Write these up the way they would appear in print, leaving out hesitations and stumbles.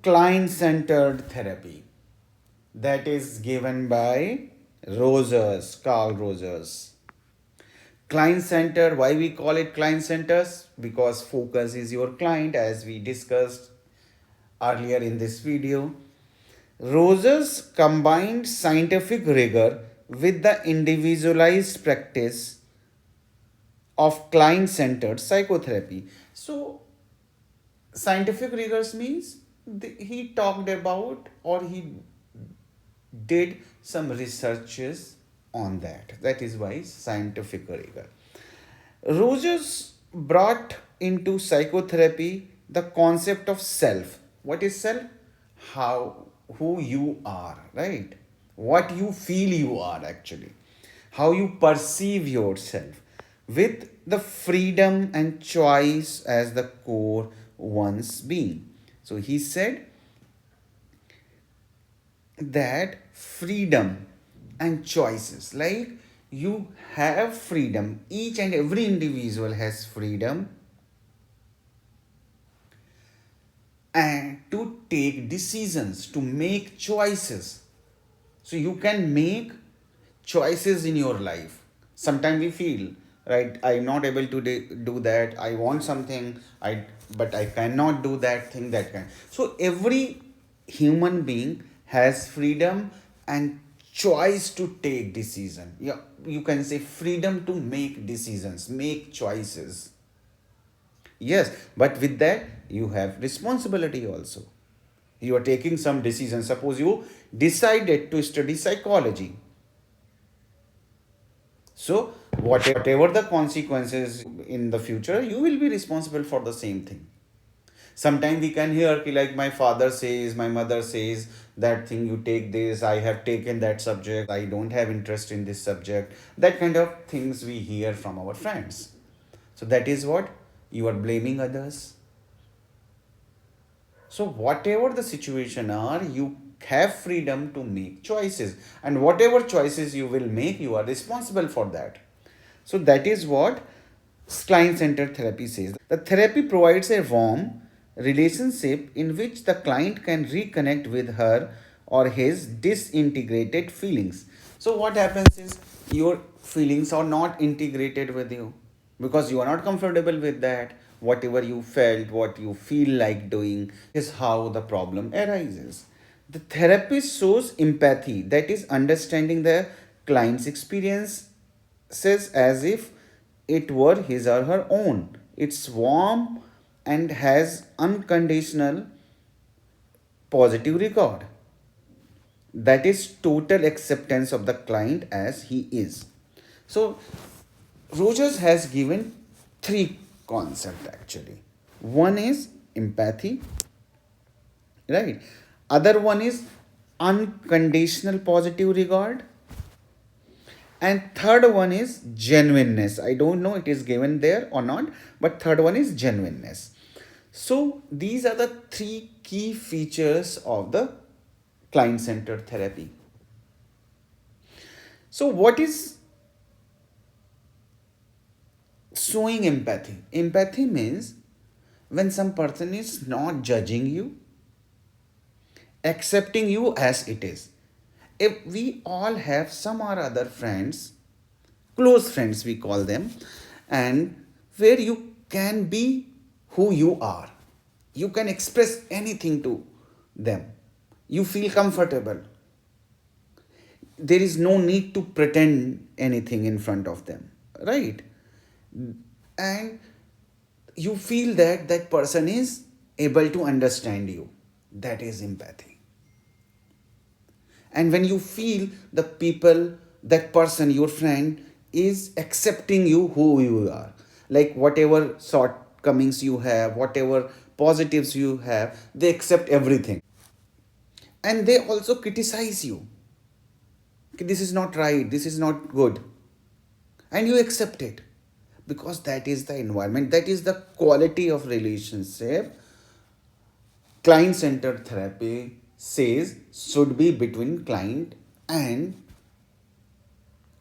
client-centered therapy that is given by Carl Rogers. Client-centered, why we call it client-centered? Because focus is your client, as we discussed earlier in this video. Rogers combined scientific rigor with the individualized practice of client-centered psychotherapy. So scientific rigors means he talked about, or he did some researches on that. That is why scientific rigor. Rogers brought into psychotherapy the concept of self. What is self? How, who you are, right? What you feel you are actually. How you perceive yourself, with the freedom and choice as the core one's being. So he said that freedom and choices, like you have freedom, each and every individual has freedom and to take decisions, to make choices. So you can make choices in your life. Sometimes we feel, right, I'm not able to do that, I want something, but I cannot do that thing, that kind. So every human being has freedom and choice to take decision. Yeah, you can say freedom to make decisions, make choices. Yes, but with that, you have responsibility also. You are taking some decision. Suppose you decided to study psychology. So, whatever the consequences in the future, you will be responsible for the same thing. Sometimes we can hear, like my father says, my mother says, that thing you take this, I have taken that subject, I don't have interest in this subject. That kind of things we hear from our friends. So, that is what? You are blaming others. So whatever the situation are, you have freedom to make choices, and whatever choices you will make, you are responsible for that. So that is what client-centered therapy says. The therapy provides a warm relationship in which the client can reconnect with her or his disintegrated feelings. So what happens is your feelings are not integrated with you because you are not comfortable with that. Whatever you felt, what you feel like doing is how the problem arises. The therapist shows empathy, that is understanding the client's experience says as if it were his or her own. It's warm and has unconditional positive regard. That is total acceptance of the client as he is. So Rogers has given three concepts actually. One is empathy, right? Other one is unconditional positive regard, and third one is genuineness. I don't know it is given there or not, but third one is genuineness. So these are the three key features of the client centered therapy. So what is showing empathy? Empathy means when some person is not judging you, accepting you as it is. If we all have some or other friends, close friends we call them, and where you can be who you are, you can express anything to them, you feel comfortable, there is no need to pretend anything in front of them, right? And you feel that that person is able to understand you. That is empathy. And when you feel the people, that person, your friend, is accepting you who you are, like whatever shortcomings you have, whatever positives you have, they accept everything. And they also criticize you. This is not right, this is not good. And you accept it because that is the environment, that is the quality of relationship client centered therapy says should be between client and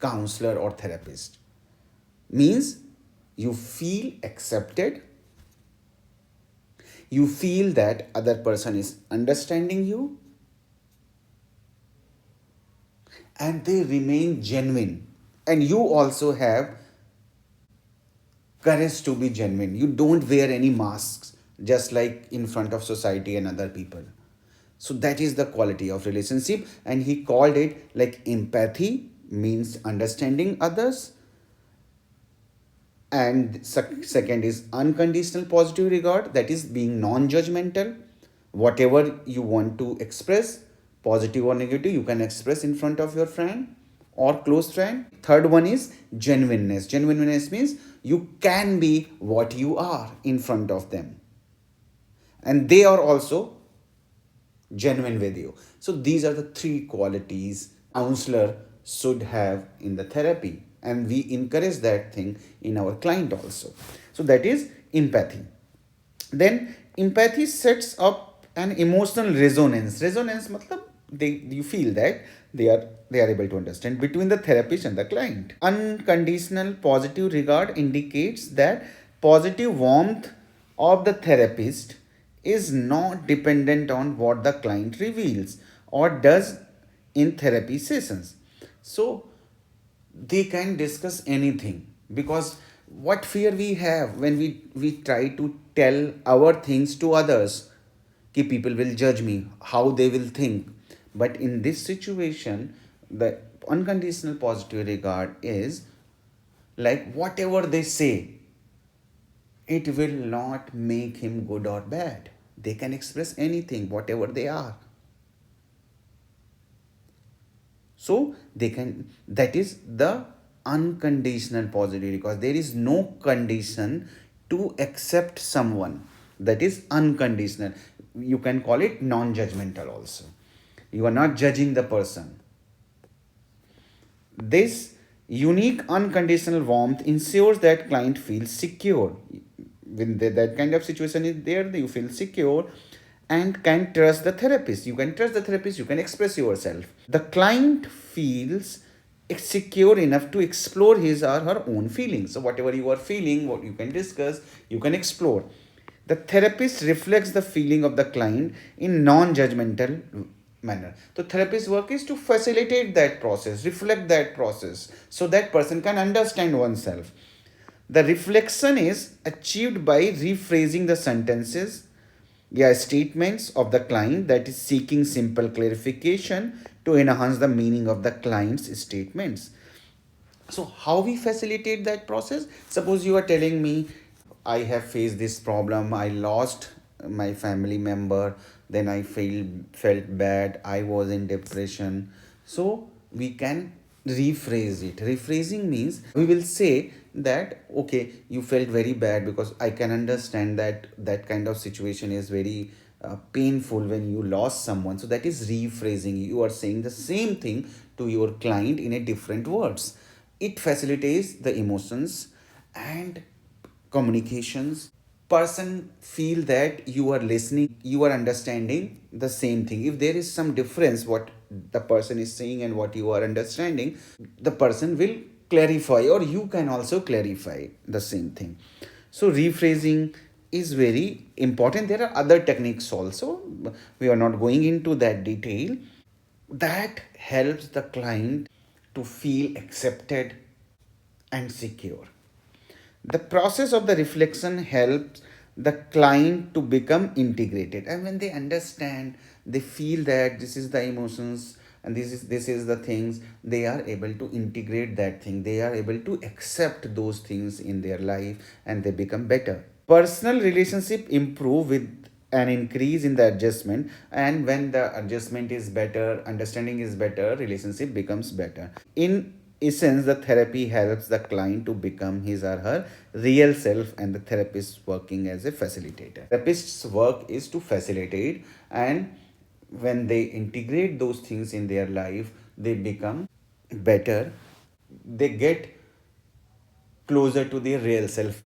counselor or therapist. Means you feel accepted, You feel that other person is understanding you and they remain genuine, and you also have courage to be genuine. You don't wear any masks just like in front of society and other people. So that is the quality of relationship, and he called it like empathy means understanding others, and second is unconditional positive regard, that is being non-judgmental. Whatever you want to express, positive or negative, you can express in front of your friend or close friend. Third one is genuineness. Genuineness means you can be what you are in front of them, and they are also genuine with you. So these are the three qualities counselor should have in the therapy, and we encourage that thing in our client also. So that is empathy. Then empathy sets up an emotional resonance. Resonance matlab they, you feel that they are able to understand between the therapist and the client. Unconditional positive regard indicates that positive warmth of the therapist is not dependent on what the client reveals or does in therapy sessions. So they can discuss anything, because what fear we have when we try to tell our things to others, कि people will judge me, how they will think. But in this situation, the unconditional positive regard is like whatever they say, it will not make him good or bad. They can express anything, whatever they are. So they can, that is the unconditional positive, because there is no condition to accept someone. That is unconditional. You can call it non-judgmental also. You are not judging the person. This unique unconditional warmth ensures that client feels secure. When that kind of situation is there, you feel secure and can trust the therapist. You can trust the therapist, you can express yourself. The client feels secure enough to explore his or her own feelings. So whatever you are feeling, what you can discuss, you can explore. The therapist reflects the feeling of the client in non-judgmental manner. So therapist work is to facilitate that process, reflect that process, so that person can understand oneself. The reflection is achieved by rephrasing the sentences, yeah, statements of the client, that is seeking simple clarification to enhance the meaning of the client's statements. So how we facilitate that process? Suppose you are telling me, I have faced this problem, I lost my family member, then I felt bad, I was in depression. So we can rephrase it. Rephrasing means we will say that okay, you felt very bad, because I can understand that that kind of situation is very painful when you lost someone. So that is rephrasing. You are saying the same thing to your client in a different words. It facilitates the emotions and communications. Person feel that you are listening, you are understanding the same thing. If there is some difference what the person is saying and what you are understanding, the person will clarify, or you can also clarify the same thing. So rephrasing is very important. There are other techniques also, we are not going into that detail, that helps the client to feel accepted and secure. The process of the reflection helps the client to become integrated, and when they understand, they feel that this is the emotions and this is the things, they are able to integrate that thing, they are able to accept those things in their life, and they become better. Personal relationship improve with an increase in the adjustment, and when the adjustment is better, understanding is better, relationship becomes better. In essence, the therapy helps the client to become his or her real self, and the therapist working as a facilitator. Therapist's work is to facilitate, and when they integrate those things in their life, they become better, they get closer to their real self.